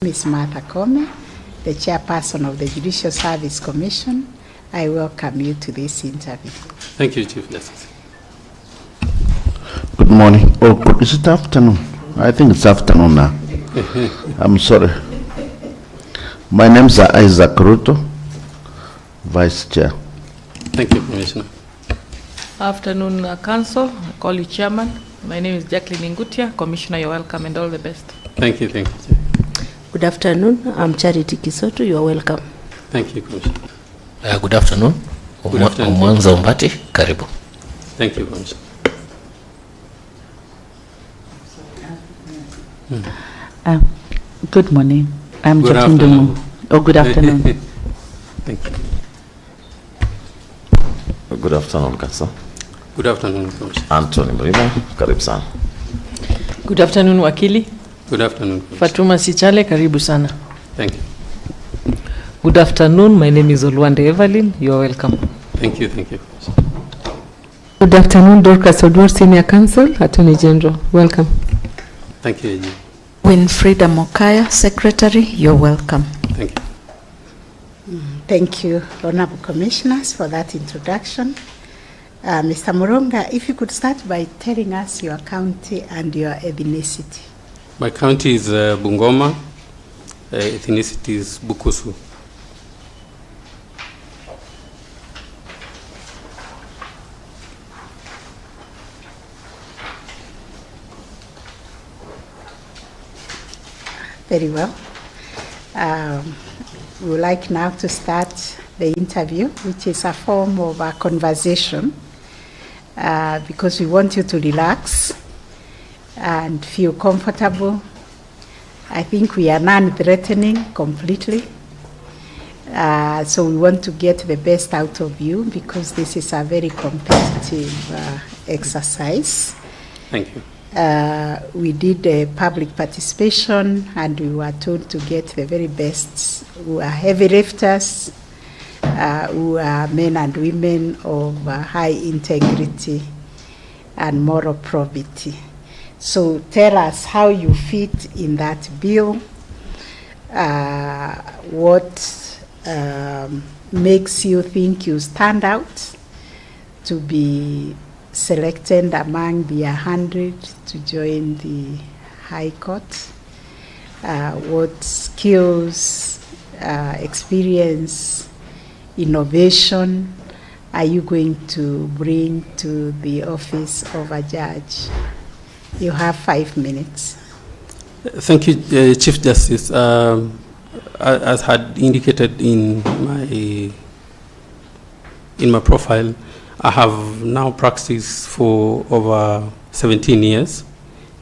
Ms. Martha Kome, the chairperson of the Judicial Service Commission. I welcome you to this interview. Thank you, Chief Justice. Good morning. Oh, is it afternoon? I think it's afternoon now. I'm sorry. My name is Isaac Ruto, Vice Chair. Thank you, Commissioner. Afternoon, Council. I call you Chairman. My name is Jacqueline Ngutia. Commissioner, you're welcome and all the best. Thank you, Chair. Good afternoon. I'm Charity Kisoto. You are welcome. Thank you, Commissioner. Good afternoon. Good afternoon. Mwanza Umbati, karibu. Thank you, Commissioner. Good morning. I'm Good Jacqueline afternoon. Dumu. Oh, good afternoon. Thank you. Good afternoon, Council. Good afternoon, Commissioner. Anthony Mrima, karibu sana. Good afternoon, Wakili. Good afternoon, Commissioner. Fatuma Sichale, karibu sana. Thank you. Good afternoon. My name is Olwande Evelyn. You are welcome. Thank you, Commissioner. Good afternoon, Dorcas Odwar, Senior Counsel, Attorney General. Welcome. Thank you, AG. Winfrida Mokaya, Secretary. You're welcome. Thank you. Thank you, Honorable Commissioners, for that introduction. Mr. Murunga, if you could start by telling us your county and your ethnicity. My county is Bungoma. Ethnicity is Bukusu. Very well. We would like now to start the interview, which is a form of a conversation, because we want you to relax and feel comfortable. I think we are non-threatening completely. So we want to get the best out of you because this is a very competitive exercise. Thank you. We did a public participation and we were told to get the very best who are heavy lifters, who are men and women of high integrity and moral probity. So tell us how you fit in that bill, what makes you think you stand out to be selected among the 100 to join the High Court, what skills, experience, innovation are you going to bring to the office of a judge? You have 5 minutes. Thank you, Chief Justice. As had indicated in my profile, I have now practiced for over 17 years.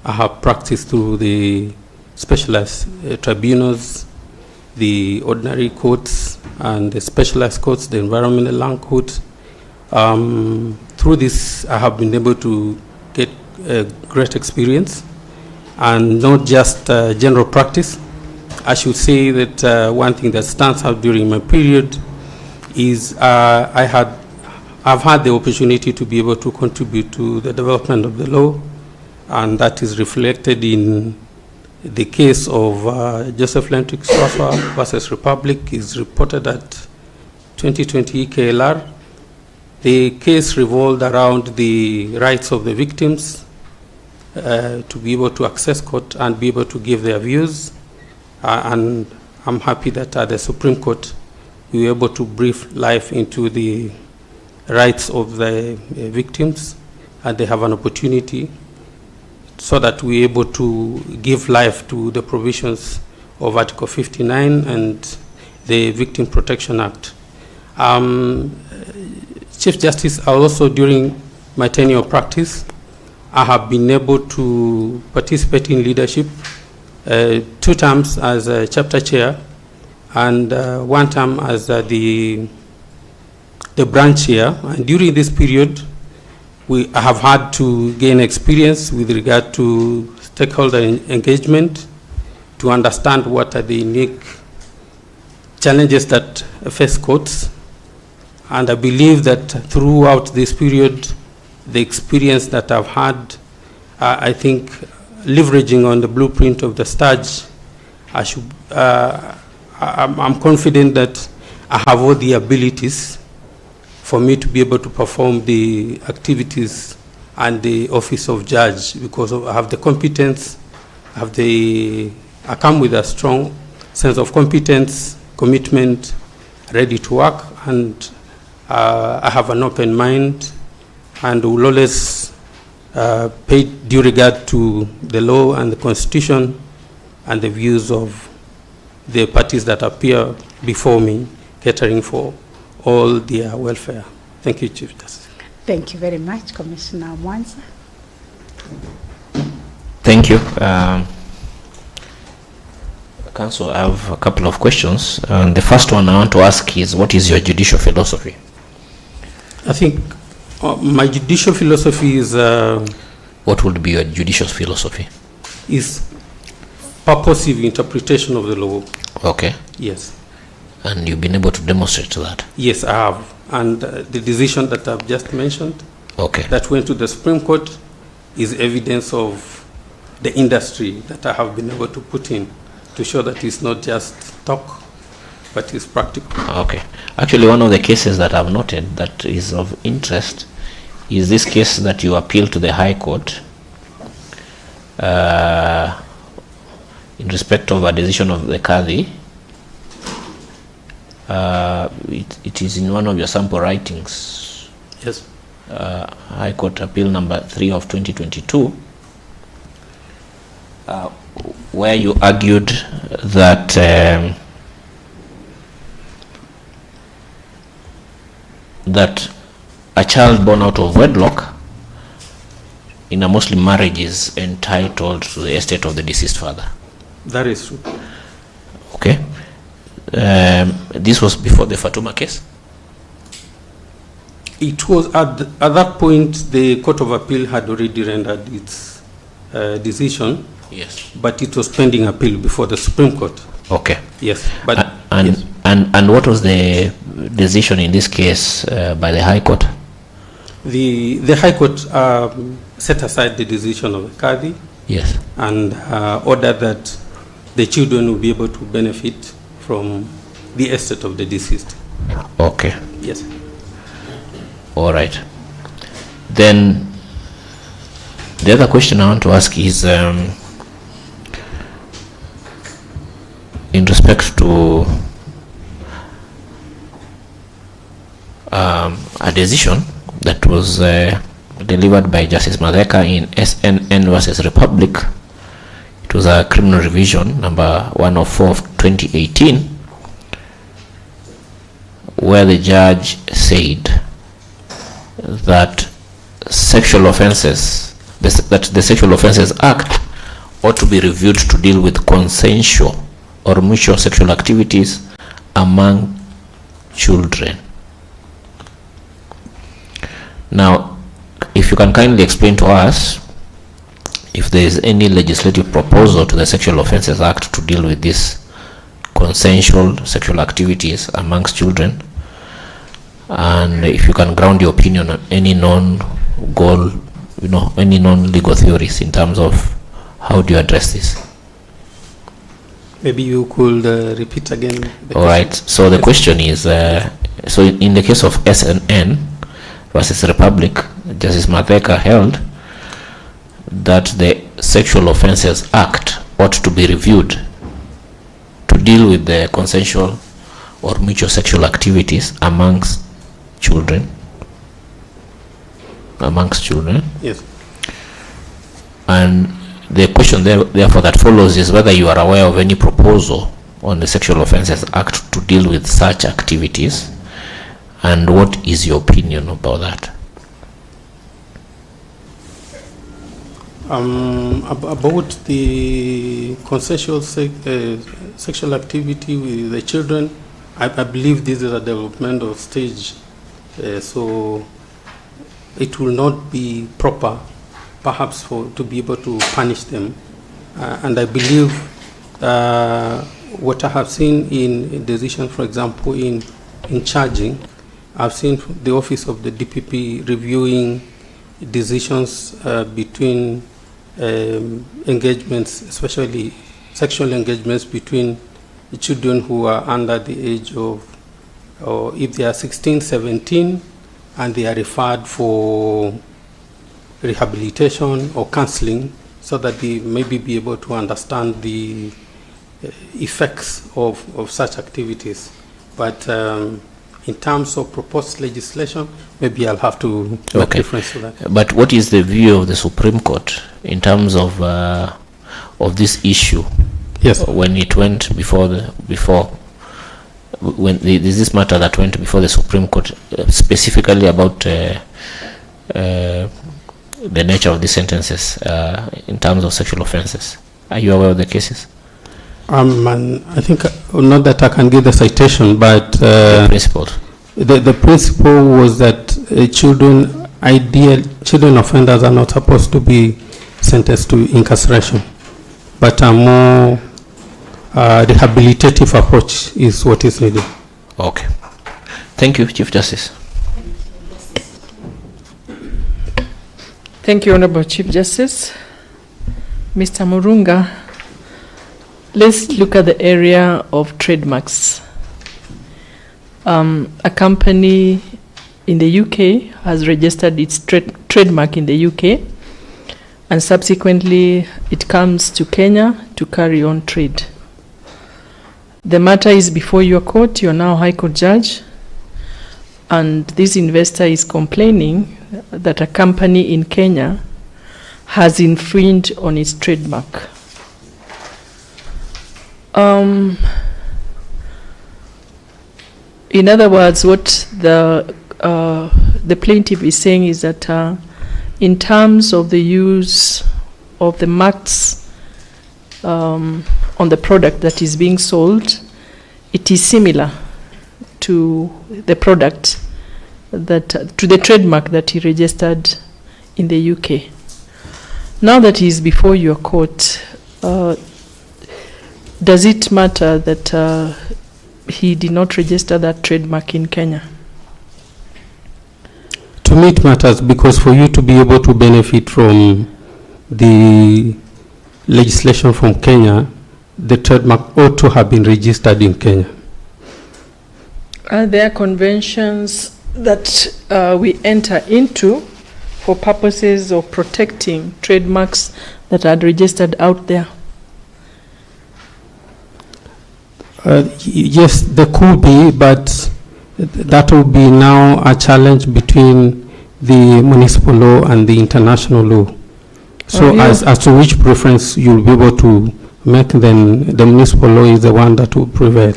I have practiced through the specialized tribunals, the ordinary courts, and the specialized courts, the environmental land court. Through this, I have been able to get a great experience, and not just general practice. I should say that one thing that stands out during my period is I've had the opportunity to be able to contribute to the development of the law, and that is reflected in the case of Joseph Lentic Swafa versus Republic is reported at 2020 KLR. The case revolved around the rights of the victims to be able to access court and be able to give their views. And I'm happy that at the Supreme Court, we were able to breathe life into the rights of the victims, and they have an opportunity so that we're able to give life to the provisions of Article 59 and the Victim Protection Act. Chief Justice, also during my tenure of practice, I have been able to participate in leadership 2 terms as a chapter chair and 1 term as the branch chair. And during this period, I have had to gain experience with regard to stakeholder engagement, to understand what are the unique challenges that face courts. And I believe that throughout this period, the experience that I've had, I think leveraging on the blueprint of the STAJ, I should I'm confident that I have all the abilities for me to be able to perform the activities and the office of judge, because I have the competence, I come with a strong sense of competence, commitment, ready to work, and I have an open mind, and will always pay due regard to the law and the constitution and the views of the parties that appear before me, catering for all their welfare. Thank you, Chief Justice. Thank you very much, Commissioner Mwanza. Thank you. Council, I have a couple of questions. The first one I want to ask is, what is your judicial philosophy? I think my judicial philosophy is... what would be your judicial philosophy? Is purposive interpretation of the law. Okay. Yes. And you've been able to demonstrate that? Yes, I have. And the decision that I've just mentioned, okay, that went to the Supreme Court, is evidence of the industry that I have been able to put in to show that it's not just talk, but it's practical. Okay. Actually, one of the cases that I've noted that is of interest is this case that you appealed to the High Court in respect of a decision of the Qadi. It is in one of your sample writings. Yes. High Court Appeal number 3 of 2022, where you argued that that a child born out of wedlock in a Muslim marriage is entitled to the estate of the deceased father. That is true. Okay. This was before the Fatuma case? It was at that point the Court of Appeal had already rendered its decision. Yes. But it was pending appeal before the Supreme Court. Okay. Yes. But yes. And what was the decision in this case by the High Court? The High Court set aside the decision of the Qadi. Yes. And ordered that the children will be able to benefit from the estate of the deceased. Okay. Yes. All right. Then the other question I want to ask is in respect to a decision that was delivered by Justice Madeka in SNN versus Republic. It was a criminal revision number 104 of 2018, where the judge said that sexual offenses, that the Sexual Offences Act ought to be reviewed to deal with consensual or mutual sexual activities among children. Now, if you can kindly explain to us if there is any legislative proposal to the Sexual Offences Act to deal with this consensual sexual activities amongst children, and if you can ground your opinion on any non-goal, any non-legal theories in terms of how do you address this. Maybe you could repeat again. All right. So the question is, so in the case of SNN versus Republic, Justice Madeka held that the Sexual Offences Act ought to be reviewed to deal with the consensual or mutual sexual activities amongst children. Yes. And the question therefore that follows is whether you are aware of any proposal on the Sexual Offences Act to deal with such activities, and what is your opinion about that? About the consensual sexual activity with the children, I believe this is a developmental stage, so it will not be proper perhaps to be able to punish them. And I believe what I have seen in decision, for example, in charging, I've seen the Office of the DPP reviewing decisions between engagements, especially sexual engagements between children who are under the age of, or if they are 16, 17, and they are referred for rehabilitation or counseling, so that they maybe be able to understand the effects of such activities. But in terms of proposed legislation, maybe I'll have to make reference to that. But what is the view of the Supreme Court in terms of this issue? Yes. When it went when this matter that went before the Supreme Court, specifically about the nature of these sentences in terms of sexual offences. Are you aware of the cases? I think, not that I can give the citation, but The principles. the principle was that children offenders are not supposed to be sentenced to incarceration, but a more rehabilitative approach is what is needed. Okay. Thank you, Chief Justice. Thank you, Honorable Chief Justice. Mr. Murunga, let's look at the area of trademarks. A company in the UK has registered its trademark in the UK, and subsequently it comes to Kenya to carry on trade. The matter is before your court. You're now High Court judge, and this investor is complaining that a company in Kenya has infringed on its trademark. In other words, what the plaintiff is saying is that in terms of the use of the marks on the product that is being sold, it is similar to the product to the trademark that he registered in the UK. Now that he is before your court, does it matter that he did not register that trademark in Kenya? To me it matters, because for you to be able to benefit from the legislation from Kenya, the trademark ought to have been registered in Kenya. Are there conventions that we enter into for purposes of protecting trademarks that are registered out there? Yes, there could be, but that will be now a challenge between the municipal law and the international law. So as to which preference you'll be able to make, then the municipal law is the one that will prevail.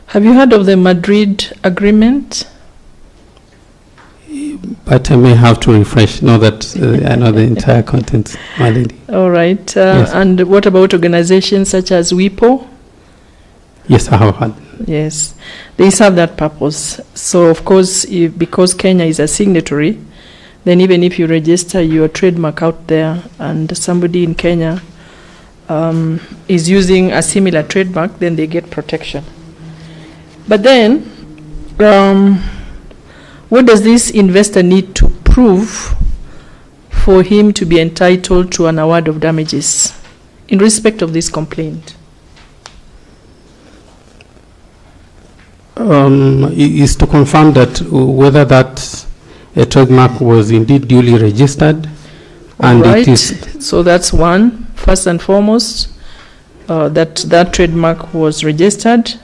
Have you heard of the Madrid Agreement? But I may have to refresh, now that I know the entire content, my lady. All right. Yes. And what about organizations such as WIPO? Yes, I have heard. Yes, they serve that purpose. So, of course, because Kenya is a signatory, then even if you register your trademark out there and somebody in Kenya is using a similar trademark, then they get protection. But then, what does this investor need to prove for him to be entitled to an award of damages in respect of this complaint? Is to confirm that whether that a trademark was indeed duly registered, and right. it is. So that's one, first and foremost, that trademark was registered.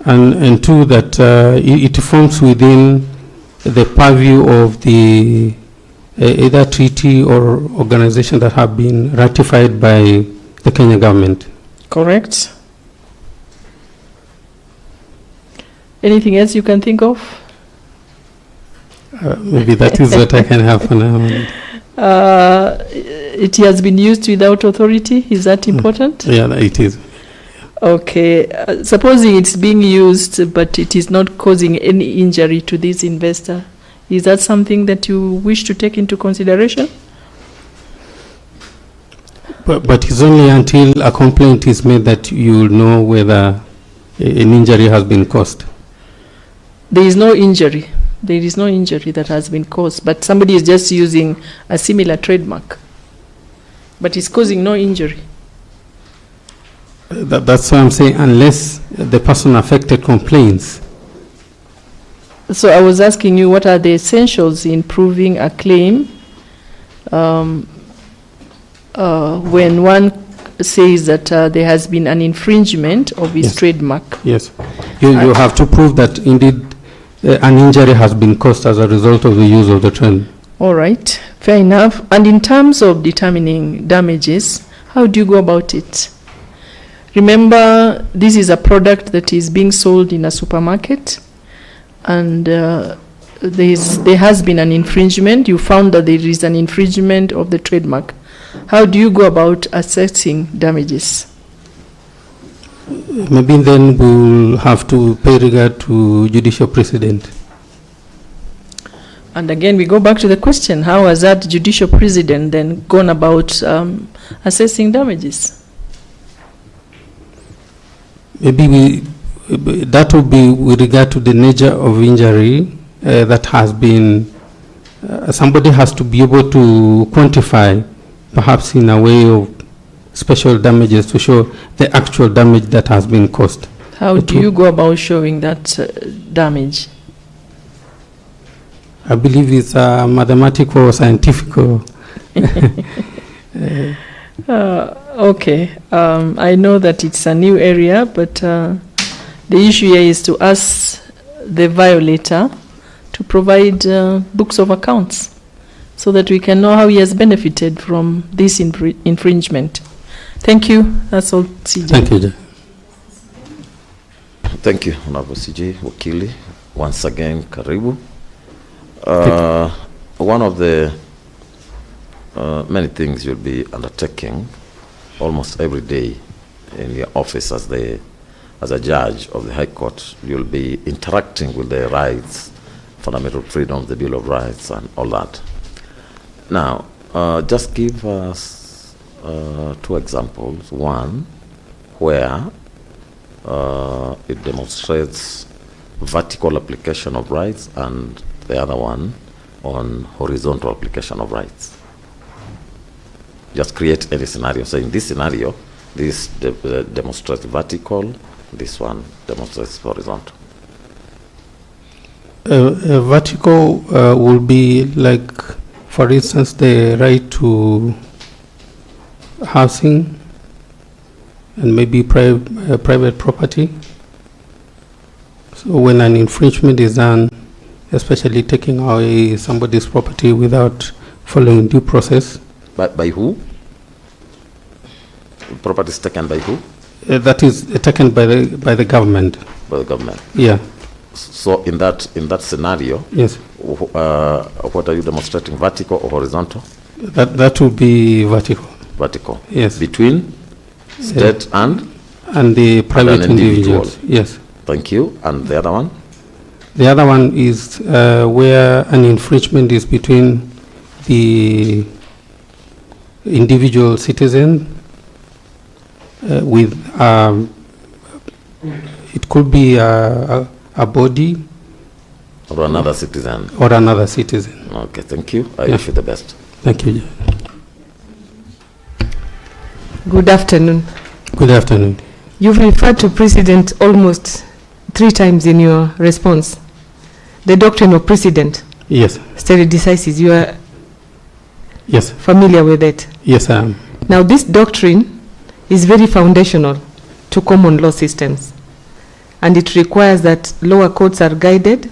And two, that it forms within the purview of the either treaty or organization that have been ratified by the Kenya government. Correct. Anything else you can think of? Maybe that is what I can have for now. It has been used without authority. Is that important? Yeah, it is. Okay. Supposing it's being used, but it is not causing any injury to this investor, is that something that you wish to take into consideration? But it's only until a complaint is made that you will know whether an injury has been caused. There is no injury. There is no injury that has been caused, but somebody is just using a similar trademark, but it's causing no injury. That's what I'm saying, unless the person affected complains. So I was asking you, what are the essentials in proving a claim when one says that there has been an infringement of his Yes. trademark? Yes. You have to prove that indeed an injury has been caused as a result of the use of the trend. All right, fair enough. And in terms of determining damages, how do you go about it? Remember, this is a product that is being sold in a supermarket, and there has been an infringement. You found that there is an infringement of the trademark. How do you go about assessing damages? Maybe then we'll have to pay regard to judicial precedent. And again, we go back to the question, how has that judicial precedent then gone about assessing damages? Maybe that will be with regard to the nature of injury that has been, somebody has to be able to quantify, perhaps in a way of special damages, to show the actual damage that has been caused. How do you go about showing that damage? I believe it's a mathematical or scientific. Okay, I know that it's a new area, but the issue here is to ask the violator to provide books of accounts so that we can know how he has benefited from this infringement. Thank you. That's all, CJ. Thank you, Judge. Thank you, Honorable CJ Wakili. Once again, karibu. One of the many things you'll be undertaking almost every day in your office as a judge of the High Court, you'll be interacting with the rights, fundamental freedoms, the Bill of Rights, and all that. Now, just give us two examples. One, where it demonstrates vertical application of rights, and the other one on horizontal application of rights. Just create any scenario. So in this scenario, this demonstrates vertical, this one demonstrates horizontal. Vertical will be like, for instance, the right to housing and maybe private property. So when an infringement is done, especially taking away somebody's property without following due process. By who? Property is taken by who? That is taken by the government. By the government. Yeah. So in that scenario, yes. What are you demonstrating? Vertical or horizontal? That will be vertical. Vertical. Yes. Between state and the private individuals. Yes. Thank you. And the other one? The other one is where an infringement is between the individual citizen with it could be a body or another citizen. Or another citizen. Okay, thank you. I wish you the best. Thank you. Good afternoon. Good afternoon. You've referred to precedent almost 3 times in your response. The doctrine of precedent. Yes. Stare decisis. You are yes familiar with it. Yes, I am. Now, this doctrine is very foundational to common law systems, and it requires that lower courts are guided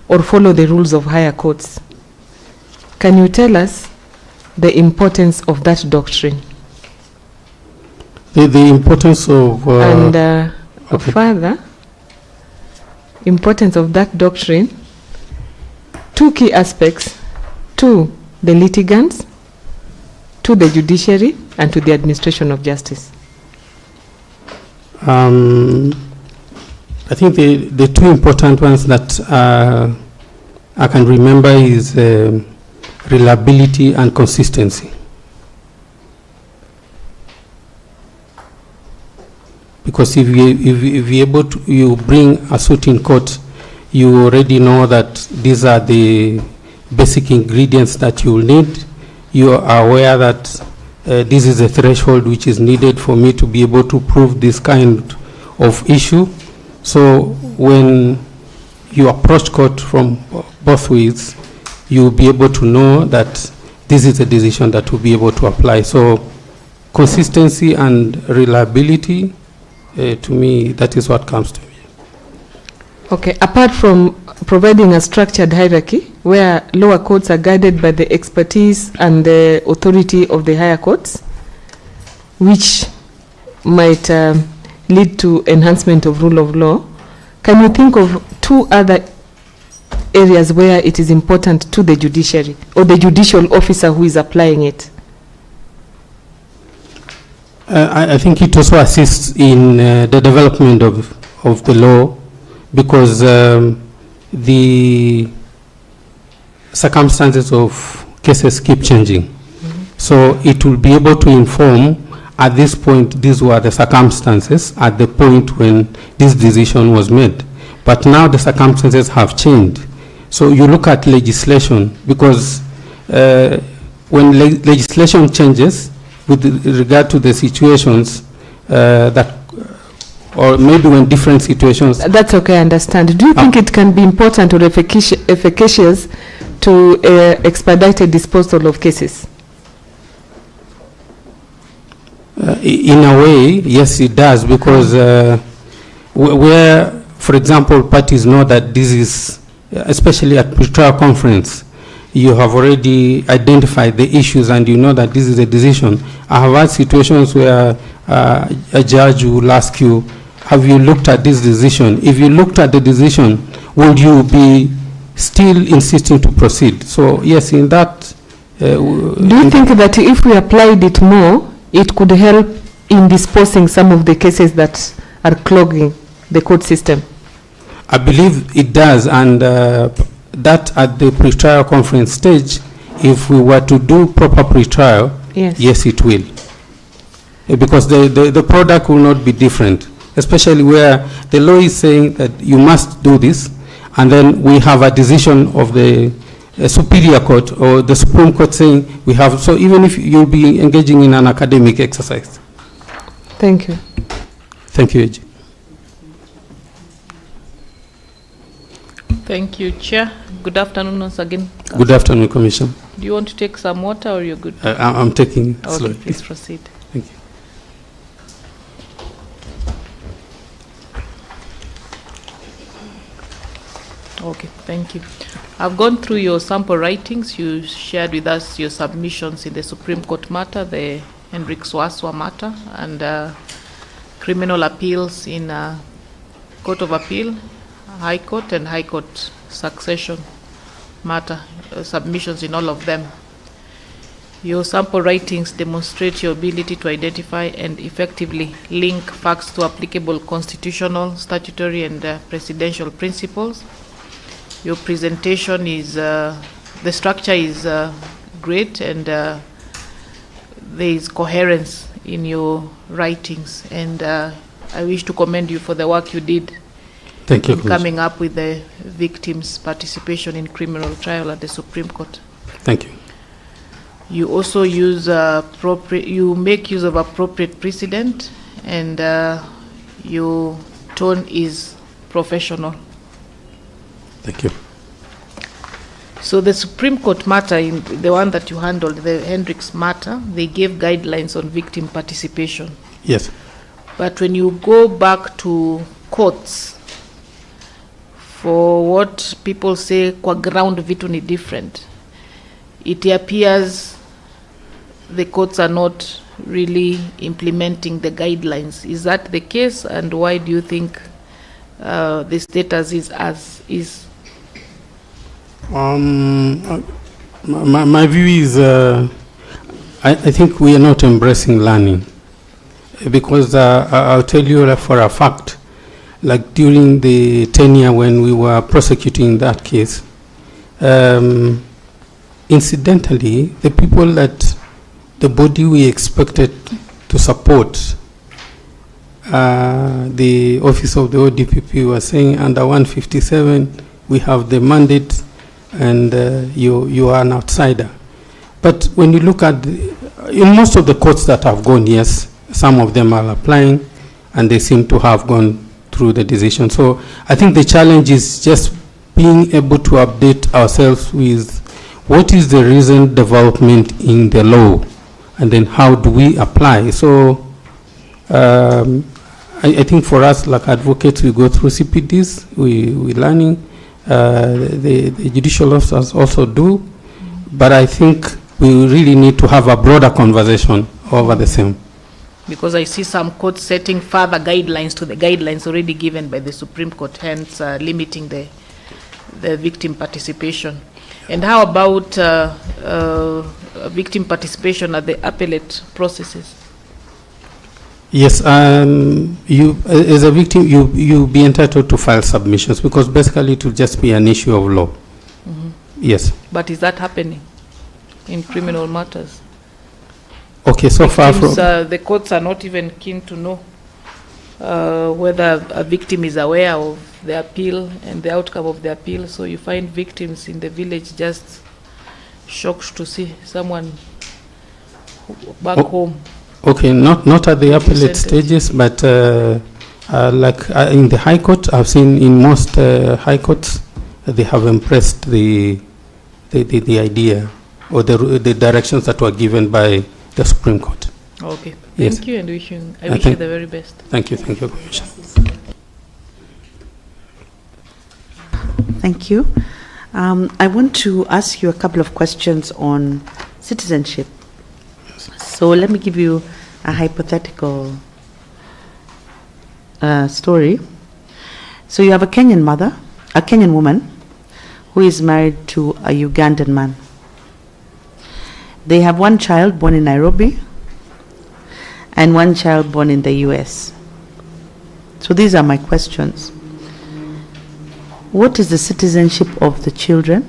or follow the rules of higher courts. Can you tell us the importance of that doctrine? The importance of and okay. Further, importance of that doctrine, 2 key aspects to the litigants, to the judiciary, and to the administration of justice. I think the 2 important ones that I can remember is reliability and consistency. Because if you're able to, you bring a suit in court, you already know that these are the basic ingredients that you will need. You are aware that this is a threshold which is needed for me to be able to prove this kind of issue. So when you approach court from both ways, you'll be able to know that this is a decision that will be able to apply. So consistency and reliability, to me, that is what comes to me. Okay, apart from providing a structured hierarchy where lower courts are guided by the expertise and the authority of the higher courts, which might lead to enhancement of rule of law, can you think of two other areas where it is important to the judiciary or the judicial officer who is applying it? I think it also assists in the development of the law, because the circumstances of cases keep changing. So it will be able to inform, at this point, these were the circumstances at the point when this decision was made. But now the circumstances have changed. So you look at legislation, because when legislation changes with regard to the situations that, or maybe when different situations. That's okay, I understand. Do you think it can be important or efficacious to expedite a disposal of cases? In a way, yes, it does, because where, for example, parties know that this is, especially at pre-trial conference, you have already identified the issues and you know that this is a decision. I have had situations where a judge will ask you, have you looked at this decision? If you looked at the decision, would you be still insisting to proceed? So yes, in that... do you think that if we applied it more, it could help in disposing some of the cases that are clogging the court system? I believe it does, and that at the pre-trial conference stage, if we were to do proper pre-trial, yes, it will. Because the product will not be different, especially where the law is saying that you must do this, and then we have a decision of the superior court or the Supreme Court saying we have, so even if you'll be engaging in an academic exercise. Thank you. Thank you, AG. Thank you, Chair. Good afternoon once again. Good afternoon, Commissioner. Do you want to take some water or you're good? I'm taking it slowly. Okay, please proceed. Thank you. Okay, thank you. I've gone through your sample writings. You shared with us your submissions in the Supreme Court matter, the Hendrik Swaswa matter, and criminal appeals in Court of Appeal, High Court, and High Court succession matter, submissions in all of them. Your sample writings demonstrate your ability to identify and effectively link facts to applicable constitutional, statutory, and presidential principles. Your presentation is, the structure is great, and there is coherence in your writings, and I wish to commend you for the work you did. Thank you, in coming up with the victims' participation in criminal trial at the Supreme Court. Thank you. You also use you make use of appropriate precedent, and your tone is professional. Thank you. So the Supreme Court matter, in the one that you handled, the Hendricks matter, they gave guidelines on victim participation. Yes. But when you go back to courts, for what people say, kwa ground vitu ni different, it appears the courts are not really implementing the guidelines. Is that the case, and why do you think the status is as is? My view is, I think we are not embracing learning, because I'll tell you for a fact, like during the tenure when we were prosecuting that case, incidentally, the people that the body we expected to support, the office of the ODPP was saying under 157 we have the mandate and you are an outsider. But when you look at In most of the courts that have gone, yes, some of them are applying, and they seem to have gone through the decision. So I think the challenge is just being able to update ourselves with what is the recent development in the law, and then how do we apply. So I think for us, like advocates, we go through CPDs, we're learning, the judicial officers also do, but I think we really need to have a broader conversation over the same. Because I see some courts setting further guidelines to the guidelines already given by the Supreme Court, hence limiting the victim participation. And how about victim participation at the appellate processes? Yes, you as a victim, you be entitled to file submissions, because basically it will just be an issue of law. Mm-hmm. Yes. But is that happening in criminal matters? Okay, so far Victims, from the courts are not even keen to know whether a victim is aware of the appeal and the outcome of the appeal. So you find victims in the village just shocked to see someone back home. Okay, not at the appellate Sentence. stages, but like in the High Court, I've seen in most High Courts, they have impressed the idea or the directions that were given by the Supreme Court. Okay, Yes. thank you, and I wish you the very best. Thank you, Commissioner. Thank you. I want to ask you a couple of questions on citizenship. So let me give you a hypothetical story. So you have a Kenyan woman who is married to a Ugandan man. They have one child born in Nairobi and one child born in the US. So these are my questions. What is the citizenship of the children?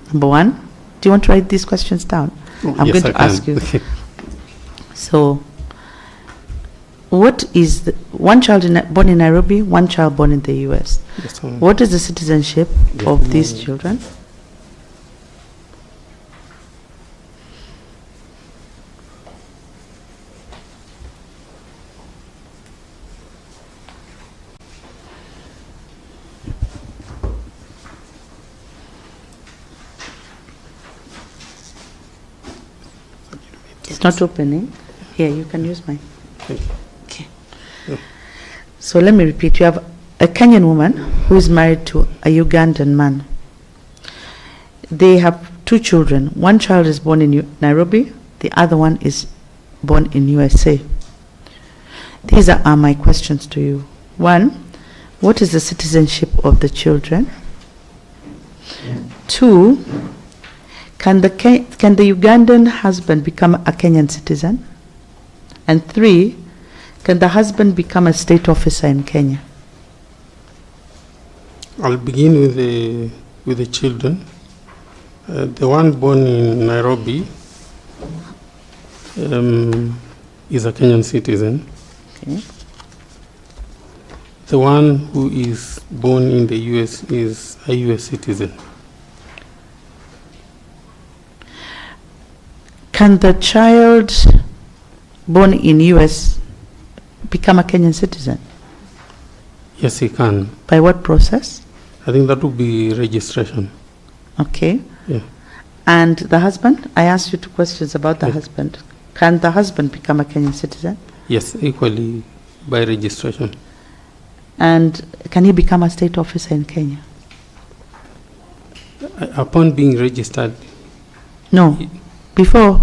Number one. Do you want to write these questions down? I'm Yes, going to I ask can. you. Okay. So, what is one child born in Nairobi, one child born in the US? Yes, What is the citizenship of these children? It's not opening. Here, you can use mine. Okay. Yeah. So let me repeat. You have a Kenyan woman who is married to a Ugandan man. They have two children. One child is born in Nairobi. The other one is born in USA. These are my questions to you. One, what is the citizenship of the children? Two, can the Ugandan husband become a Kenyan citizen? And three, can the husband become a state officer in Kenya? I'll begin with the children. The one born in Nairobi is a Kenyan citizen. Okay. The one who is born in the US is a US citizen. Can the child born in US become a Kenyan citizen? Yes, he can. By what process? I think that would be registration. Okay. Yeah. And the husband? I asked you two questions about the Yes. husband. Can the husband become a Kenyan citizen? Yes, equally by registration. And can he become a state officer in Kenya? Upon being registered, No. Before?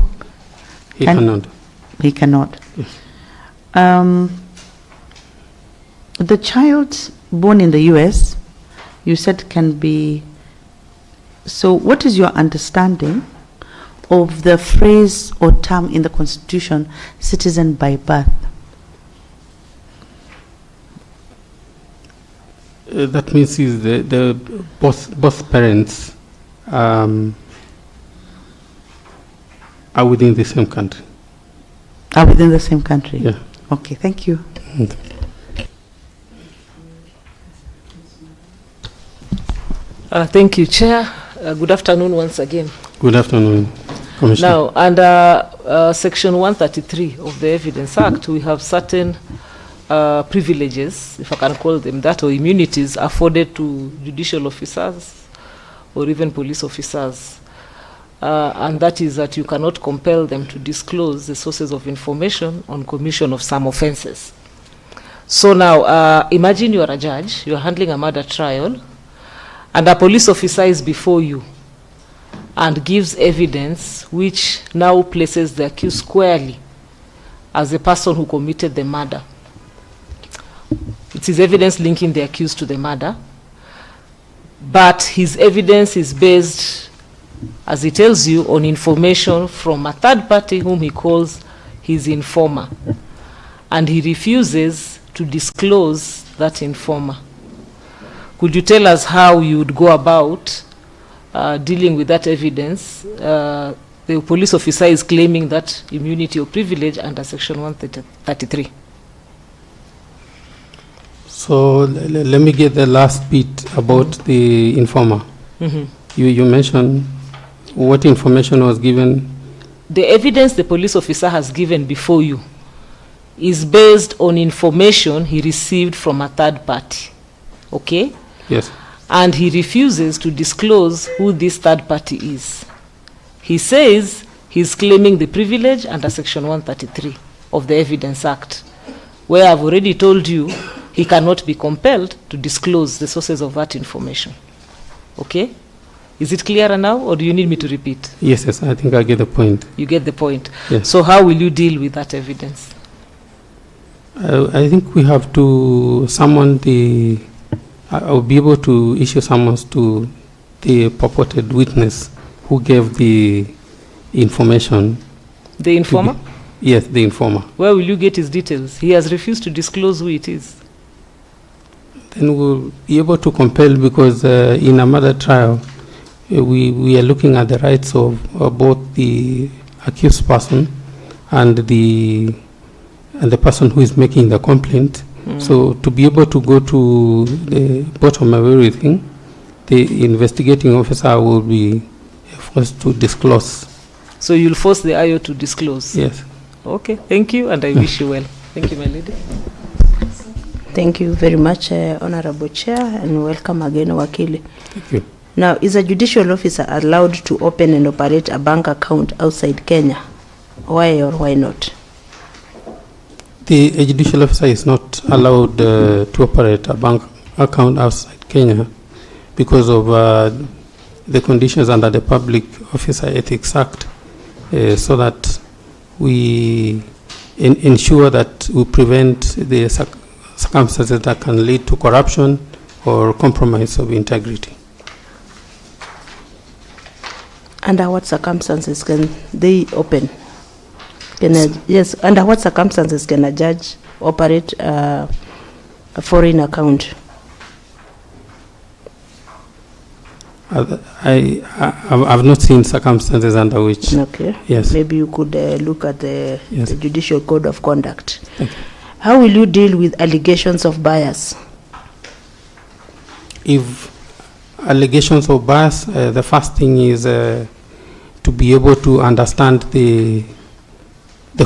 he Can- cannot. He cannot. Yes. The child born in the US, you said can be. So, what is your understanding of the phrase or term in the Constitution, citizen by birth? That means is the both parents are within the same country. Are within the same country? Yeah. Okay, thank you. Thank you, Chair. Good afternoon once again. Good afternoon. Commissioner. Now, under Section 133 of the Evidence Act, we have certain privileges, if I can call them that, or immunities afforded to judicial officers or even police officers. And that is that you cannot compel them to disclose the sources of information on commission of some offenses. So now, imagine you are a judge, you are handling a murder trial, and a police officer is before you and gives evidence which now places the accused squarely as the person who committed the murder. It is evidence linking the accused to the murder, but his evidence is based, as he tells you, on information from a third party whom he calls his informer, and he refuses to disclose that informer. Could you tell us how you would go about dealing with that evidence? The police officer is claiming that immunity or privilege under Section 133. So let me get the last bit about the informer. Mm-hmm. You mentioned what information was given. The evidence the police officer has given before you is based on information he received from a third party. Okay? Yes. And he refuses to disclose who this third party is. He says he's claiming the privilege under Section 133 of the Evidence Act, where I've already told you he cannot be compelled to disclose the sources of that information. Okay? Is it clearer now, or do you need me to repeat? Yes, I think I get the point. You get the point. Yes. So how will you deal with that evidence? I think we have to summon the... I will be able to issue summons to the purported witness who gave the information. The informer? Yes, the informer. Where will you get his details? He has refused to disclose who it is. Then we'll be able to compel, because in a murder trial, we are looking at the rights of both the accused person and the person who is making the complaint. So to be able to go to the bottom of everything, the investigating officer will be forced to disclose. So you'll force the IO to disclose? Yes. Okay, thank you, and I wish you well. Thank you, my lady. Thank you very much, Honorable Chair, and welcome again, Wakili. Thank you. Now, is a judicial officer allowed to open and operate a bank account outside Kenya? Why or why not? A judicial officer is not allowed to operate a bank account outside Kenya because of the conditions under the Public Officer Ethics Act, so that we ensure that we prevent the circumstances that can lead to corruption or compromise of integrity. Under what circumstances can they open? Yes, under what circumstances can a judge operate a foreign account? I've not seen circumstances under which. Okay. Yes. Maybe you could look at the Judicial Code of Conduct. Okay. How will you deal with allegations of bias? If allegations of bias, the first thing is to be able to understand the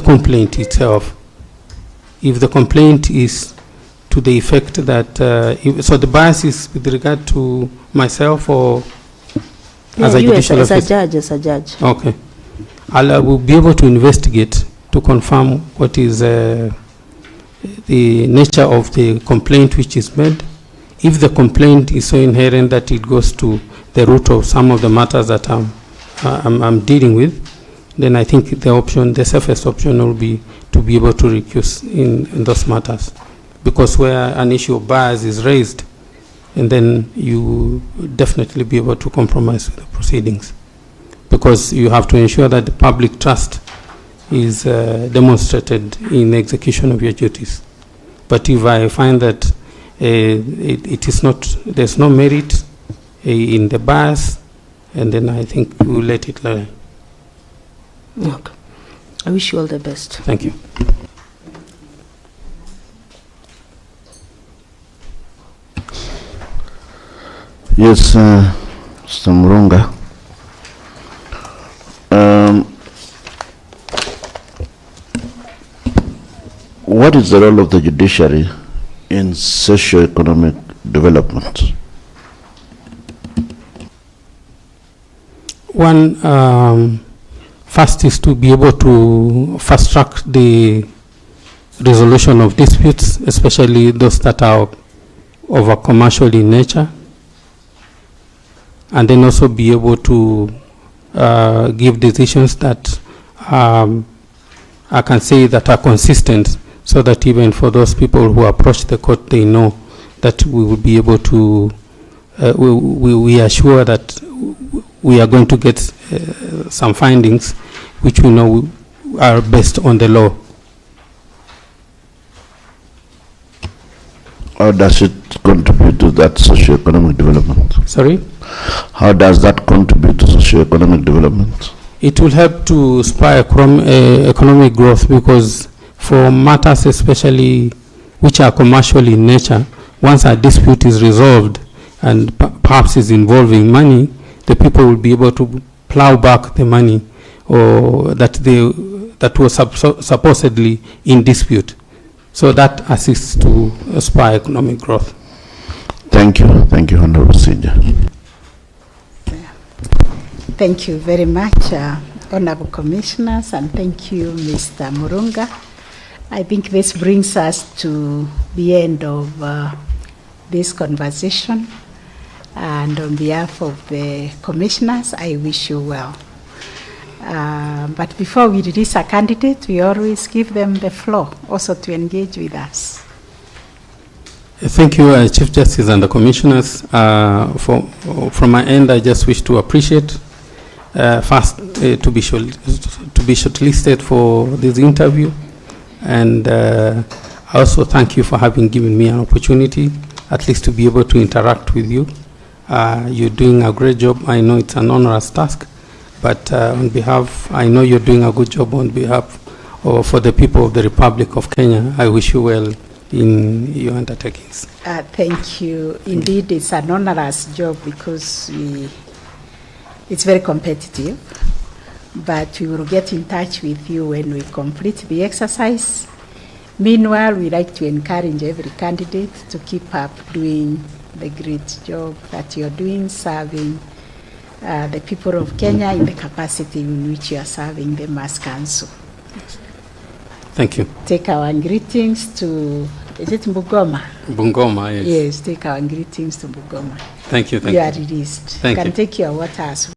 complaint itself. If the complaint is to the effect that, so the bias is with regard to myself or as a judicial officer? As a judge. Okay. I will be able to investigate to confirm what is the nature of the complaint which is made. If the complaint is so inherent that it goes to the root of some of the matters that I'm dealing with, then I think the safest option will be to be able to recuse in those matters. Because where an issue of bias is raised, and then you definitely be able to compromise with the proceedings. Because you have to ensure that the public trust is demonstrated in the execution of your duties. But if I find that it is not, there's no merit in the bias, and then I think we'll let it lie. Okay. I wish you all the best. Thank you. Yes, Mr. Murunga. What is the role of the judiciary in socio-economic development? One, first is to be able to fast track the resolution of disputes, especially those that are of a commercial in nature, and then also be able to give decisions that I can say that are consistent, so that even for those people who approach the court, they know that we will be able to, we are sure that we are going to get some findings which we know are based on the law. How does it contribute to that socio-economic development? Sorry? How does that contribute to socio-economic development? It will help to spur economic growth, because for matters especially which are commercial in nature, once a dispute is resolved and perhaps is involving money, the people will be able to plow back the money or that was supposedly in dispute. So that assists to spur economic growth. Thank you, Honorable Senior. Thank you very much, Honorable Commissioners, and thank you, Mr. Murunga. I think this brings us to the end of this conversation, and on behalf of the Commissioners, I wish you well. But before we release a candidate, we always give them the floor also to engage with us. Thank you, Chief Justice and the Commissioners. From my end, I just wish to appreciate first to be shortlisted for this interview, and I also thank you for having given me an opportunity at least to be able to interact with you. You're doing a great job. I know it's an onerous task, but I know you're doing a good job on behalf of for the people of the Republic of Kenya. I wish you well in your undertakings. Thank you. Indeed, it's an onerous job because it's very competitive, but we will get in touch with you when we complete the exercise. Meanwhile, we like to encourage every candidate to keep up doing the great job that you're doing, serving the people of Kenya in the capacity in which you are serving them as council. Thank you. Take our greetings to, is it Bungoma? Bungoma, yes. Yes, take our greetings to Bungoma. Thank you. You are released. Thank you. You Can take your water as well.